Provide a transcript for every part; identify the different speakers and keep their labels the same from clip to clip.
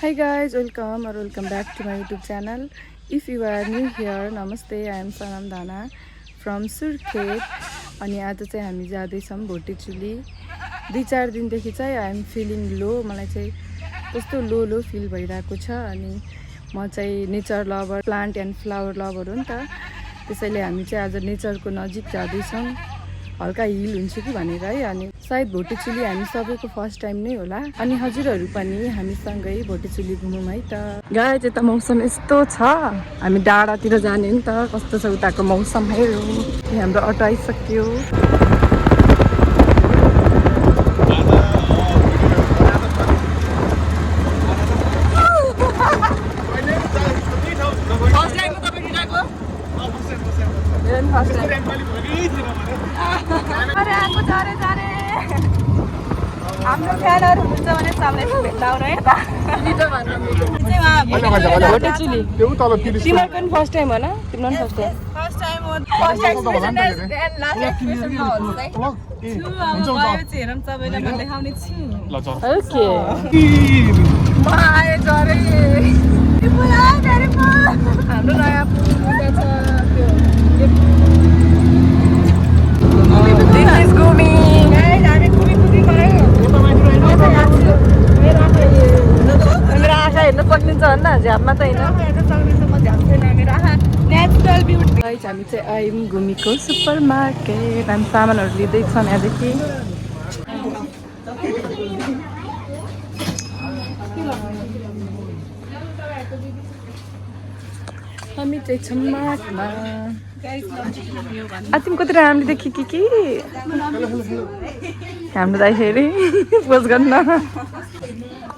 Speaker 1: Hi guys, welcome back to my YouTube channel. If you are new here, namaste. I am Sanam Dana from Surkhet. अनि आज चाहिँ हामी जाँदैछौँ भोटेचुली 2-4 दिनदेखि चाहिँ आई एम फिलिङ लो मलाई चाहिँ कस्तो लो फिल भइरहेको छ अनि म चाहिँ nature lover plant and flower lover हो नि त त्यसैले हामी चाहिँ आज नेचरको नजिक जाँदैछौँ हल्का हिल हुन्छ कि भनेर है अनि सायद भोटेचुली हामी सबैको फर्स्ट टाइम नै होला अनि हजुरहरू पनि हामीसँगै भोटेचुली घुमौँ है त गाइस यता मौसम यस्तो छ हामी डाँडातिर जाने नि त कस्तो छ उताको मौसम हेरौँ हाम्रो अटो आइसक्यो हाम्रो फ्यानहरु हुन्छ भने सबैले भेट्टाउनु है त भोटेचुली तिम्रो पनि फर्स्ट टाइम हो न तिम्रो पनि first time first time last expression नहोस् है हुन्छ हेरौँ सबैलाई म देखाउने छु ल चल ओके माय जरे पुरा धेरै हाम्रो नयाँ पुल छ त्यो This is Gumi. Guys, हामी कुदी गऱ्यौ मेरो आँखा हेर्न सक्नुहुन्छ भन्न झ्यापमा त होइन हेर्न सक्नुहुन्छ म झ्याप छैन मेरो आँखा नेचुरल ब्युटी गाइस हामी चाहिँ आयौँ घुमीको सुपर मार्केट हामी सामानहरू लिँदैछौँ यहाँदेखि हामी चाहिँ छम्माकमा तिमी कति राम्ररी देखि कि हाम्रो दाइ फेरि पोज गर्न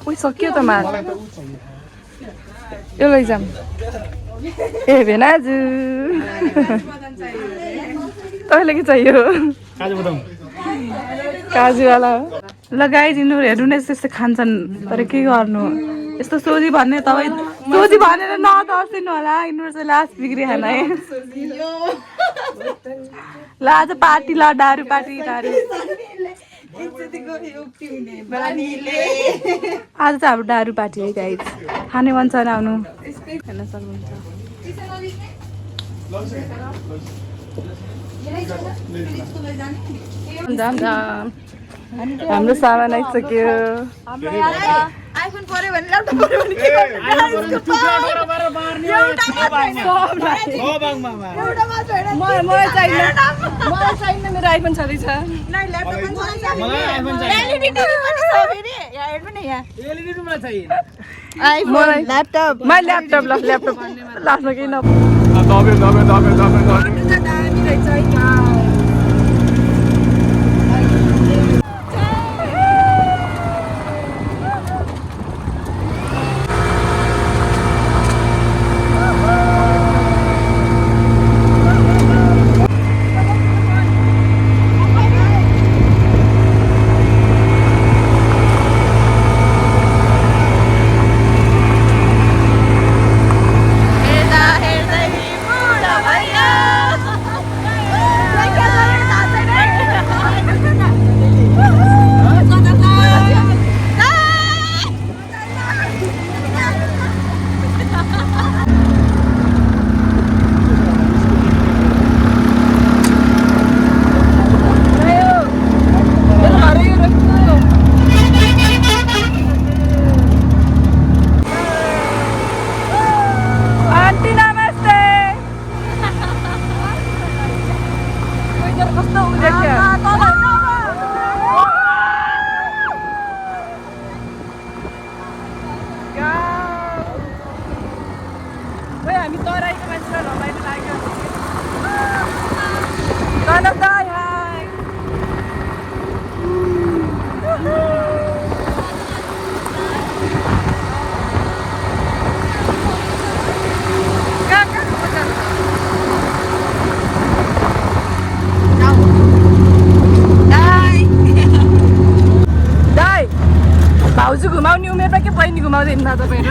Speaker 1: उही सक्यो त माल यो लैजाऊँ ए भेनाजु तपाईँलाई के चाहियो काजुवाला हो लगाइदिनु हेर्नु न यस्तो खान्छन् तर के गर्नु यस्तो सोझी भन्ने तपाईँ सोझी भनेर नतर्सिनु होला यिनीहरू चाहिँ लास्ट बिग्री खाना है ल आज पार्टी ल दारू पार्टी दारू आज चाहिँ हाम्रो दारू पार्टी है गाइस खाने मन छ आउनु हेर्न सक्नुहुन्छ हाम्रो सामान आइसक्यो आइफोन पर्यो भने ल्यापटप पर्यो भने के मलाई चाहिन्न मेरो आइफोन छँदैछ ल्यापटप लास्टमा केही हामी तराईको मान्छेलाई रमाइलो लाग्यो भाउजू घुमाउने उमेरमा के बहिनी घुमाउँदैन न तपाईँहरू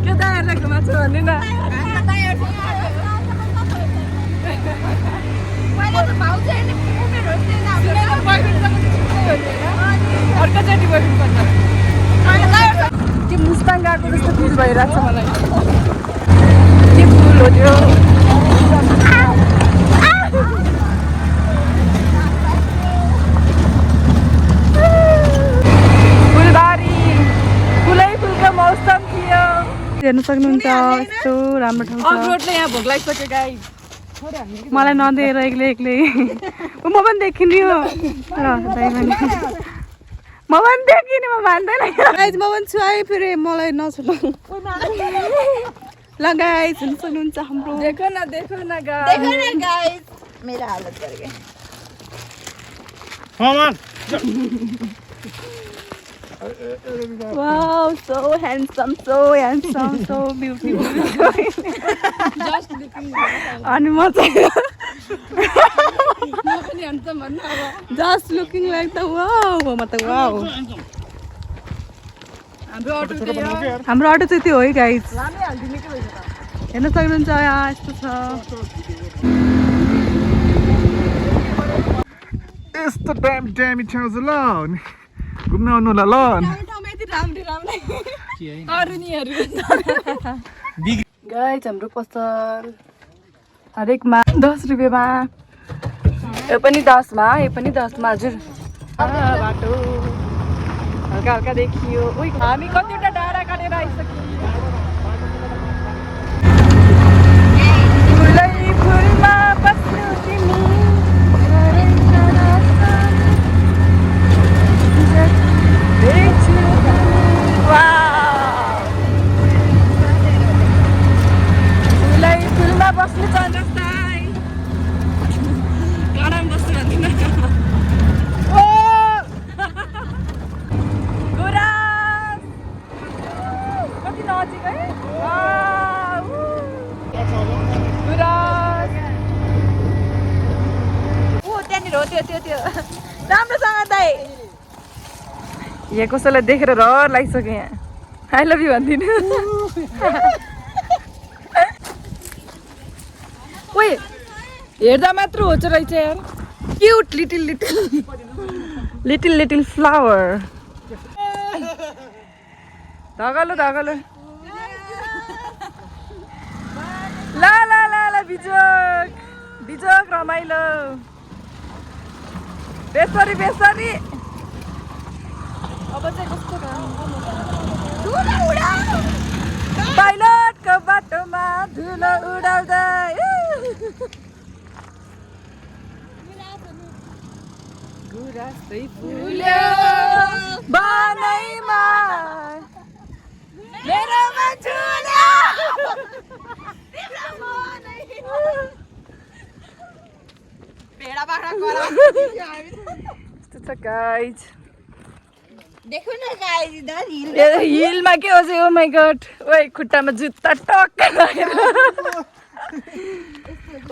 Speaker 1: के दाइहरूलाई घुमाएको छ भन्नु न भाउजू भइरहेको छ मलाई के फुल हो त्यो फुलबारी फुलै फुलको मौसम थियो हेर्न सक्नुहुन्छ यस्तो राम्रो ठाउँ छ अफरोडले यहाँ भोक लागिसक्यो गाइस मलाई नदिएर एक्लै एक्लै म पनि देखिने हो म पनि देखिने म मान्दैन गाइस म पनि छु है फेरि मलाई नछुनु ल गाइस हेर्न सक्नुहुन्छ हाम्रो देखो न गाइस मेरो हालत गर्यो Wow, so handsome, so beautiful. Just looking like अनि म चाहिँ Just looking like the wow, म त wow. हाम्रो अटो चाहिँ त्यो हो है गाइस हेर्न सक्नुहुन्छ यहाँ यस्तो छ
Speaker 2: यस्तो दामी ठाउँ छ ल घुम्न आउनु ल
Speaker 1: गाइस हाम्रो पसल हरेकमा 10 रुपियाँमा यो पनि 10 मा यो पनि 10 मा हजुर बाटो हल्का हल्का देखियो हामी कतिवटा डाँडा काटेर आइसक्यौँ फुलै फुलमा बस्नु तिमी फुलमा बस्नु छ जस्तै गरम बस्नु भन्दिन गुराँस कति नजिक है गुराँस त्यहाँनिर हो त्यो राम्रोसँग दाइ यहाँ कसैलाई देखेर रहर लागिसक्यो यहाँ आई लभ यु भनिदिनु ओए हेर्दा मात्र होच रहेछ यार क्युट लिटिल फ्लावर धगलो ला बिजोक रमाइलो बेसरी अब चाहिँ कस्तो पाइलटको बाटोमा धुलो उडाउँदै गुराँसै फुल्यो बनैमा मेरोमा झुल्यो भेडा बाख्रा यस्तो छ गाइज देखो न गाइस इधर हिलमा के हो चाहिँ ओ माय गॉड ओइ खुट्टामा जुत्ता टक्क लागेर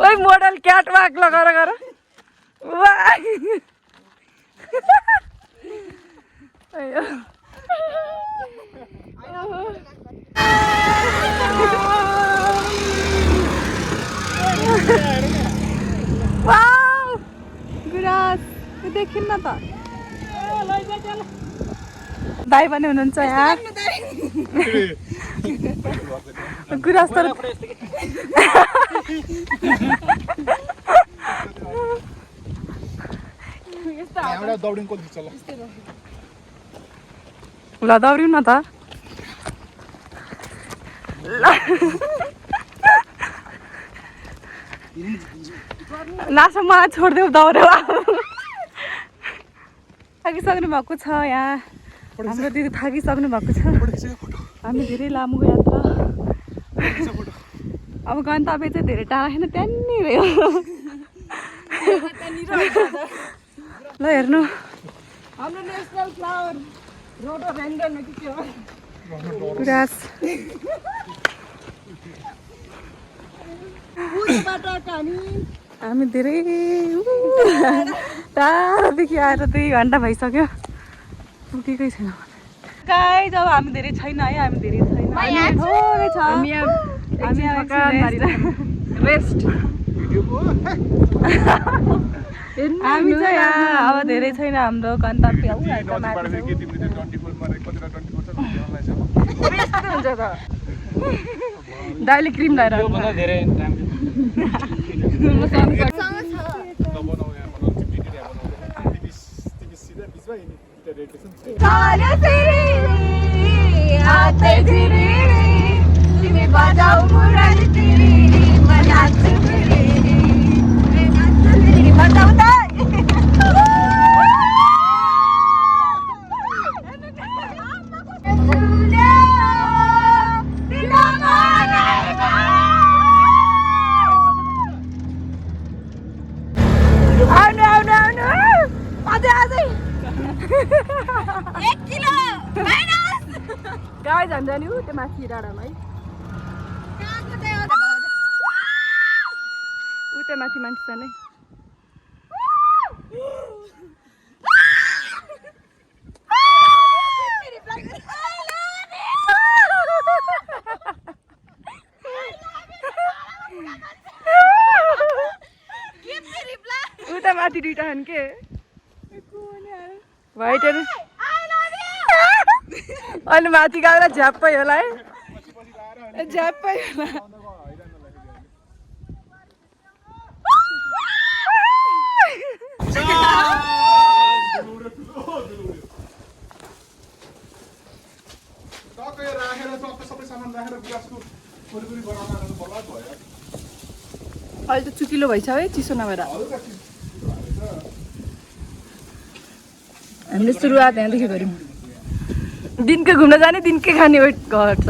Speaker 1: ओइ मोडल क्याट वाक लगाएर गर वाह अयो वाउ गुराँस देखिन न त दाइ पनि हुनुहुन्छ यहाँ गुराँस तर ल दौड्यौँ न त लास्टमा मलाई छोडिदेऊ दौडेर थाकिसक्नु भएको छ यहाँ हाम्रो दिदी थाकिसक्नु भएको छ हामी धेरै लामो यात्रा अब गन्तव्य चाहिँ धेरै टाढा छैन त्यहाँनिर हो ल हेर्नु हाम्रो नेसनल फ्लावर रोडोडेन्ड्रन के के हो गुराँस हामी धेरै टाढादेखि आएर 2 घन्टा भइसक्यो पुगेकै छैन गाइस अब हामी धेरै छैन है हामी धेरै छैन थोरै छ हामी रेस्ट हामी चाहिँ यहाँ अब धेरै छैन हाम्रो गन्तव्य हुन्छ त दाइले क्रिम लगाएर
Speaker 3: भन्दा धेरै टाइम
Speaker 1: गाई जान्छ नि ऊ त्यो माथि डाँडामा है ऊ त्यो माथि मान्छे छ नै उता माथि दुइटा छन् के वाइटहरू अनि माथि गएर झ्याप्पै होला है झ्याप्पै होला अहिले त चुकिलो भइछ है चिसो नभएर हामीले सुरुवात यहाँदेखि गऱ्यौँ दिनकै घुम्न जाने दिनकै खाने वेट घट्छ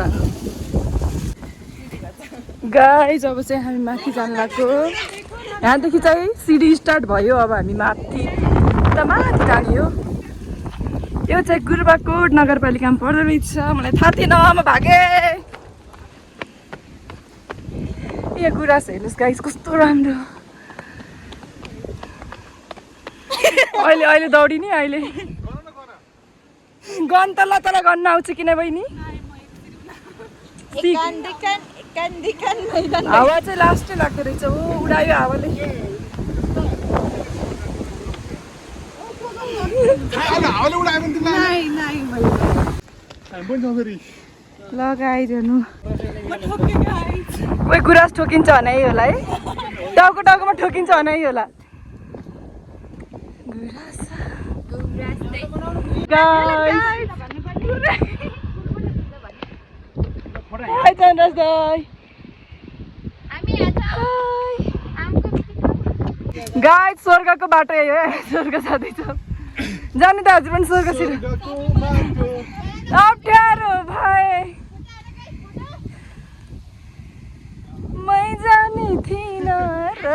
Speaker 1: गाइस अब चाहिँ हामी माथि जानु लाग्यो यहाँदेखि चाहिँ सिडी स्टार्ट भयो अब हामी माथि उता माथि जाने हो यो चाहिँ गुरुबाकोट नगरपालिकामा पर्दो रहेछ मलाई थाहा थिएन म भागेँ यहाँ गुराँस हेर्नुहोस् गाइस कस्तो राम्रो अहिले अहिले दौडिने अहिले गन तल तल गन्न आउँछ किन बहिनी हावा चाहिँ लास्टै लाग्दो रहेछ हो उडायो हावाले ल गाइज हेर्नु कोही गुराँस ठोकिन्छ भने है होला है टाउको टाउकोमा ठोकिन्छ भने है होला गाइस स्वर्गको बाटो यही हो स्वर्ग जाँदैछ जाने त हजुर पनि स्वर्गतिर अप्ठ्यारो भए मै जाने थिइनँ र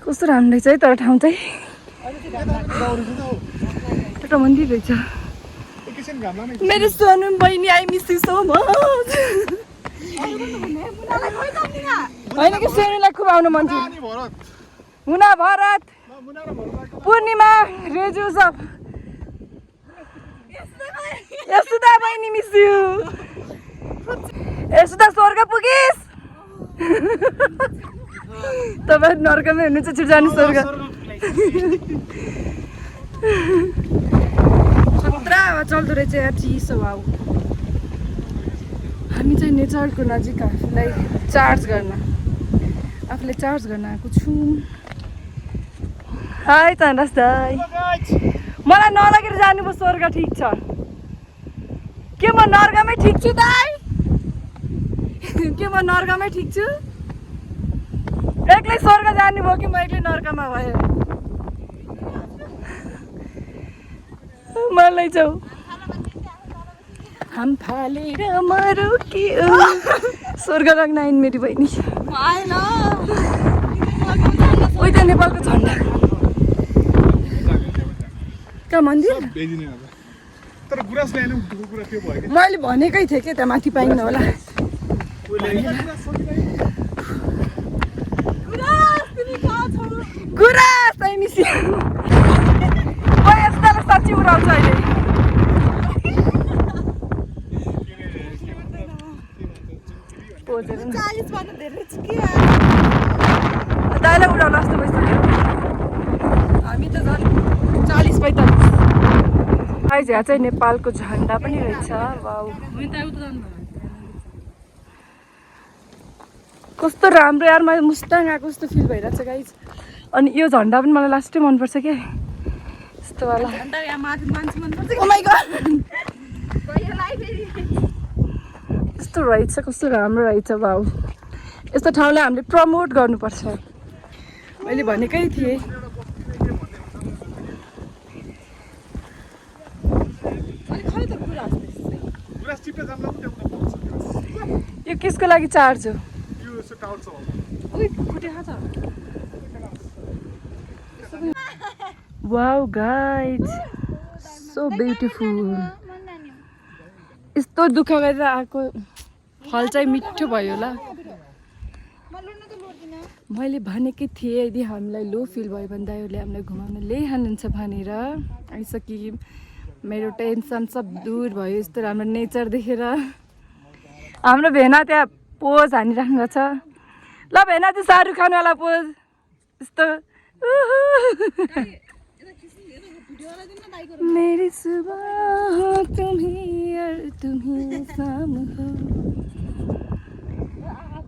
Speaker 1: कस्तो राम्रो रहेछ है तर ठाउँ चाहिँ एउटा मन्दिर रहेछ मेरो सोनु बहिनी I miss you so much होइन कि सोनुलाई खुब आउनु मन थियो मुना भरत पूर्णिमा रेजु सब यस्तोदा बहिनी मिस यु यस्तोदा स्वर्ग पुगिस् तपाईँ नर्कमै हुनुहुन्छ छिटो जानु स्वर्ग खतरा हावा चल्दो रहेछ यहाँ चिसो भाउ हामी चाहिँ नेचरको नजिक आफूलाई चार्ज गर्न आएको छौँ हाई तन्दास दाइ मलाई नलगेर जानुभयो स्वर्ग ठिक छ के म नर्कमै ठिक छु दाइ के म नर्कमै ठिक छु एक्लै स्वर्ग जानुभयो कि म एक्लै नर्कमा भयो मलाई जाऊ हम फालेर मरौ कि स्वर्ग लाग्न आइन् मेरी बहिनी उही त नेपालको झन्डा कहाँ मन्दिर मैले भनेकै थिएँ कि त्यहाँ माथि पाइन्न होला गुराँस मिसी यस्तालाई साँच्ची उडाउँछ अहिले दाइलाई उडाउनु जस्तो भइसक्यो हामी त झन् 40-45 गाइस यहाँ चाहिँ नेपालको झन्डा पनि रहेछ। वाउ कस्तो राम्रो यार, मलाई मुस्ताङ आएको जस्तो फिल भइरहेछ गाइस। अनि यो झन्डा पनि मलाई लास्टै मनपर्छ क्या यस्तो वाला। Oh my God! यस्तो रहेछ, कस्तो राम्रो रहेछ। वाउ यस्तो ठाउँलाई हामीले प्रमोट गर्नुपर्छ। मैले भनेकै थिएँ। यो किसको लागि चार्ज हो? Wow guys so beautiful. यस्तो दुःख गरेर आएको फल चाहिँ मिठो भयो होला। मैले भनेकै थिएँ यदि हामीलाई लो फिल भयो भने दाइहरूले हामीलाई घुमाउन ल्याइहाल्नुहुन्छ भनेर। आइसक्यो, मेरो टेन्सन सब दूर भयो यस्तो राम्रो नेचर देखेर। हाम्रो भेना त्यहाँ पोज हानिराख्नु भएको छ। ल भेना चाहिँ शाहरुख खानवाला पोज यस्तो। मेरी सुबह हो तुम्ही और तुम्ही शाम हो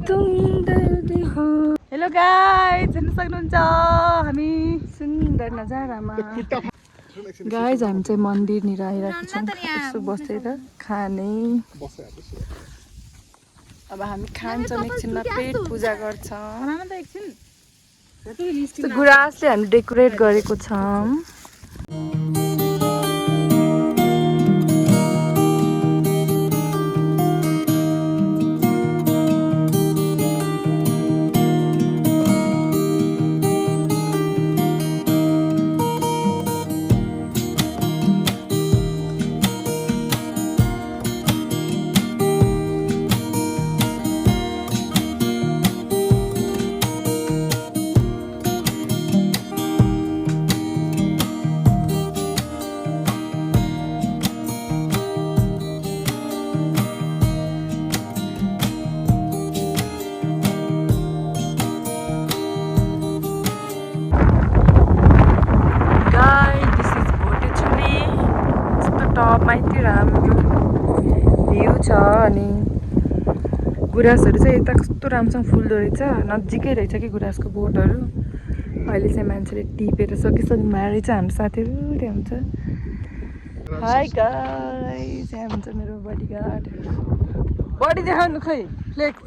Speaker 1: तुम दर्द हो। हेलो गाइज, हेर्न सक्नुहुन्छ हामी सुन्दर नजारामा। गाइज हामी चाहिँ मन्दिरनिर आइरहेको छौँ यसो बसेर खाने। अब हामी खान्छौँ एकछिनमा, पेट पूजा गर्छौँ। गुराँसले हामी डेकोरेट गरेको छौँ। माइती राम्रो भ्यू छ। अनि गुराँसहरू चाहिँ यता कस्तो राम्रोसँग फुल्दो रहेछ। नजिकै रहेछ कि गुराँसको बोटहरू। अहिले चाहिँ मान्छेले टिपेर सकिसक्नु रहेछ। हाम्रो साथीहरू त्यहाँ हुन्छ। हाई गाइस, यहाँ हुन्छ मेरो बडीगार्ड। बडी देखाउनु खै फ्लेक्स।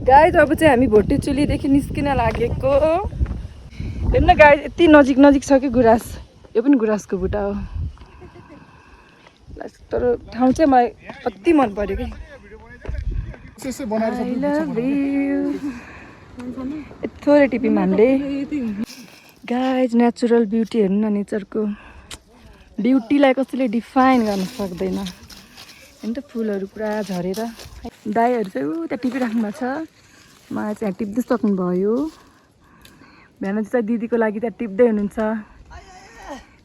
Speaker 1: गाइस अब चाहिँ हामी भोटेचुलीदेखि निस्किन लागेको। हेर्न गाइस यति नजिक नजिक छ कि गुराँस। यो पनि गुराँसको बुट्टा हो। तर ठाउँ चाहिँ मलाई कति मन पर्यो कि। थोरै टिप्यौँ हामीले। गाइस नेचुरल ब्युटी हेर्नु न, नेचरको ब्युटीलाई कसैले डिफाइन गर्न सक्दैन। हेर्नु त फुलहरू पुरा झरेर। दाइहरू चाहिँ त्यहाँ टिपिराख्नु भएको छ। मलाई चाहिँ यहाँ टिप्दै सक्नुभयो। भेनाजी चाहिँ दिदीको लागि त्यहाँ टिप्दै हुनुहुन्छ।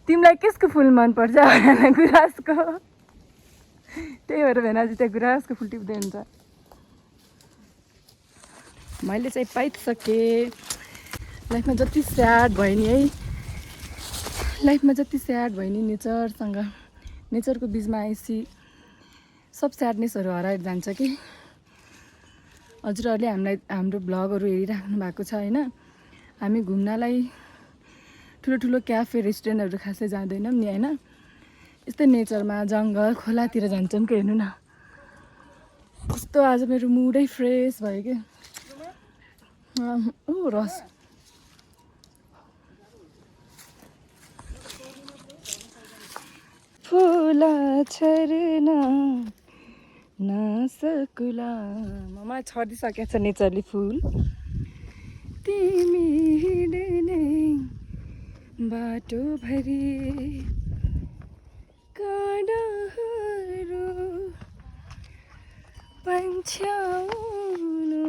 Speaker 1: तिमीलाई कसको फुल मनपर्छ? गुराँसको। त्यही भएर भेनाजी त्यहाँ गुराँसको फुल टिप्दै हुन्छ। मैले चाहिँ पाइसकेँ। लाइफमा जति स्याड भयो नि है, लाइफमा जति स्याड भयो नि नेचरसँग, नेचरको बिचमा आएपछि सब स्याडनेसहरू हराएर जान्छ कि। हजुरहरूले हामीलाई हाम्रो भ्लगहरू हेरिराख्नु भएको छ होइन। हामी घुम्नलाई ठुलो ठुलो क्याफे रेस्टुरेन्टहरू खासै जाँदैनौँ नि होइन। यस्तै नेचरमा जङ्गल खोलातिर जान्छौँ कि। हेर्नु न कस्तो आज मेरो मुडै फ्रेस भयो कि। ओ रस फुला छर्ना नसकुला। मलाई छरिदिइसकेको छ नेचरली फुल। तिमी हिँड्ने बाटो भरि काँडाहरू पन्छ्याउनु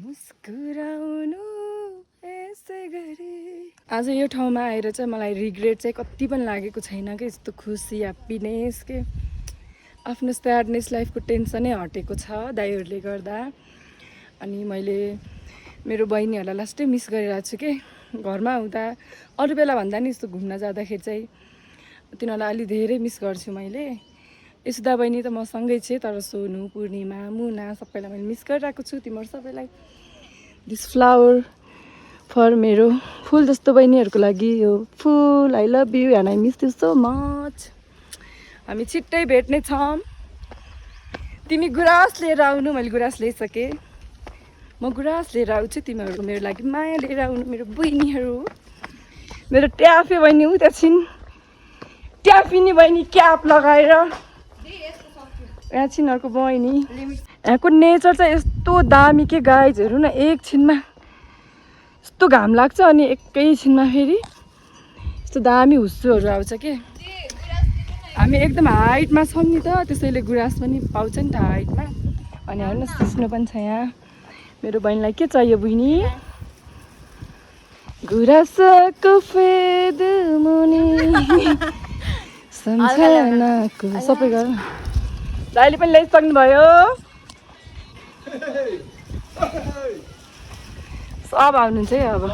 Speaker 1: मुस्कुराउनु यसै गरी। आज यो ठाउँमा आएर चाहिँ मलाई रिग्रेट चाहिँ कति पनि लागेको छैन कि। यस्तो खुसी ह्याप्पिनेस के आफ्नो स्याडनेस लाइफको टेन्सनै हटेको छ दाइहरूले गर्दा। अनि मैले मेरो बहिनीहरूलाई लास्टै मिस गरिरहेको छु कि घरमा हुँदा अरू बेला भन्दा नि यस्तो घुम्न जाँदाखेरि चाहिँ तिनीहरूलाई अलि धेरै मिस गर्छु मैले। यशोदा बहिनी त मसँगै छ, तर सोनु, पूर्णिमा, मुना सबैलाई मैले मिस गरिरहेको छु। तिमीहरू सबैलाई दिस फ्लावर फर मेरो फुल जस्तो बहिनीहरूको लागि यो फुल। I love you and I miss you so much. हामी छिट्टै भेट्ने छौँ। तिमी गुराँस लिएर आउनु, मैले गुराँस ल्याइसकेँ। म गुराँस लिएर आउँछु, तिमीहरूको मेरो लागि माया लिएर आउनु मेरो बहिनीहरू। मेरो ट्याफे बहिनी उ त्यहाँ छिन्, ट्याफिनी बहिनी क्याप लगाएर यहाँ छिन् अर्को बहिनी। यहाँको नेचर चाहिँ यस्तो दामी के गाइज, हेर्नु न एकछिनमा यस्तो घाम लाग्छ अनि एकैछिनमा फेरि यस्तो दामी हुस्सुहरू आउँछ के। हामी एकदम हाइटमा छौँ नि त, त्यसैले गुराँस पनि पाउँछ नि त हाइटमा। अनि हेर्नु सिस्नो पनि छ यहाँ। मेरो बहिनीलाई के चाहियो बहिनी? गुराँसको फेद मुनि सम्झनाको सबै गर। दाइले पनि ल्याइसक्नु भयो। सब आउनुहुन्छ है अब।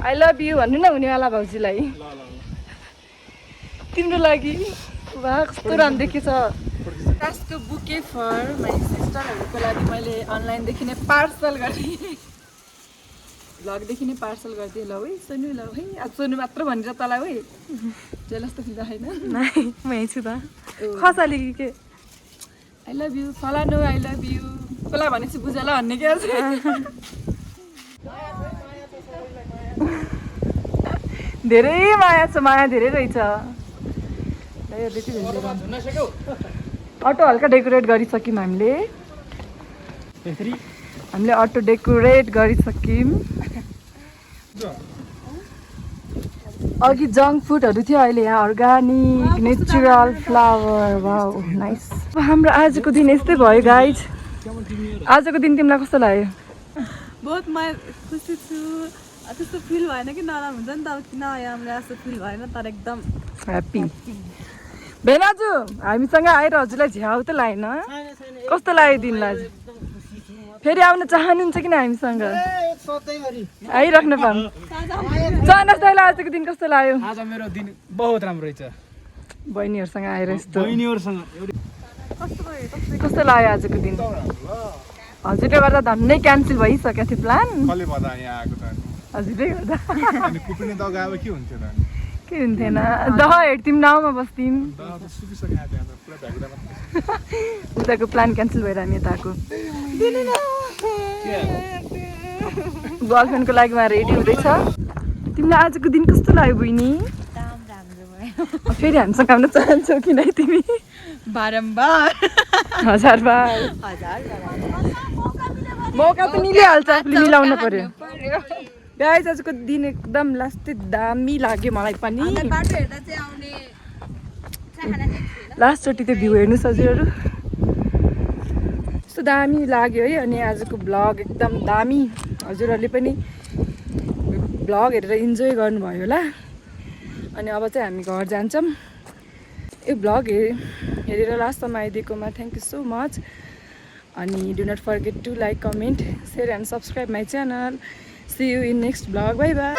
Speaker 1: आई लभ यु भन्नु न हुनेवाला भाउजूलाई तिम्रो लागि। वाह कस्तो राम्रो देखेछ। गुराँसको बुके फर माइ सिस्टरहरूको लागि मैले अनलाइनदेखि नै पार्सल गरेँ। भ्लगदेखि नै पार्सल गरिदिएँ। ल है सोनु, ल है आज सोनु मात्र भनेर तँलाई है जेलस त फिल्दा छैन।
Speaker 3: म यहीँ छु त। खसाली के
Speaker 1: आई लभ यु फलानु, आई लभ यु कसलाई भनेपछि बुझ ल भन्ने क्या। धेरै माया छ, माया धेरै रहेछ। अटो हल्का डेकोरेट गरिसक्यौँ हामीले। अटो डेकोरेट गरिसक्यौँ। अघि जङ्क फुडहरू थियो, अहिले यहाँ organic natural flower. Wow nice. हाम्रो आजको दिन यस्तै भयो गाइज। आजको दिन तिमीलाई कस्तो लाग्यो?
Speaker 3: बहुत म खुसी छु। त्यस्तो फिल भएन कि नराम्रो हुन्छ नि त, अब किन हामीलाई यस्तो फिल भएन, तर एकदम
Speaker 1: ह्याप्पी। भेनाजु हामीसँग आएर हजुरलाई झ्याउ त लागेन? कस्तो लाग्यो दिनलाई? फेरि आउन चाहनुहुन्छ किन हामीसँग? आइराख्न पाऊँ। चाहनुहोस् दाइलाई आजको दिन कस्तो लाग्यो?
Speaker 2: आज मेरो दिन बहुत राम्रो रहेछ
Speaker 1: बहिनीहरूसँग आएर यस्तो
Speaker 2: बहिनीहरूसँग।
Speaker 1: कस्तो लाग्यो आजको दिन? हजुरले गर्दा धन्नै क्यान्सल भइसकेको थियो प्लान।
Speaker 2: कसले भन्दा यहाँ आएको त
Speaker 1: हजुरले गर्दा
Speaker 2: अनि कुपिने दग अब के हुन्थ्यो त?
Speaker 1: के हुन्थेन, दह हेर्थ्यौँ, नाउँमा बस्थ्यौँ। उताको प्लान क्यान्सल भएर हामी यता आएको। गर्लफ्रेन्डको लागि उहाँ रेडी हुँदैछ। तिमीलाई आजको दिन कस्तो लाग्यो बहिनी? फेरि हामीसँग आउन चाहन्छौ कि नै तिमी?
Speaker 3: बारम्बार
Speaker 1: हजार बार मौका त मिलिहाल्छ, आफूले मिलाउनु पर्यो। गाइस आजको दिन एकदम लास्टै दामी लाग्यो मलाई पनि। लास्टचोटि त्यो भ्यू हेर्नुहोस् हजुरहरू, यस्तो दामी लाग्यो है। अनि आजको भ्लग एकदम दामी। हजुरहरूले पनि भ्लग हेरेर इन्जोय गर्नुभयो होला। अनि अब चाहिँ हामी घर जान्छौँ। यो भ्लग हेरेर लास्टसम्म आइदिएकोमा थ्याङ्क यू सो मच। अनि do not forget to like, comment, share and subscribe my channel. See you in next vlog. Bye bye.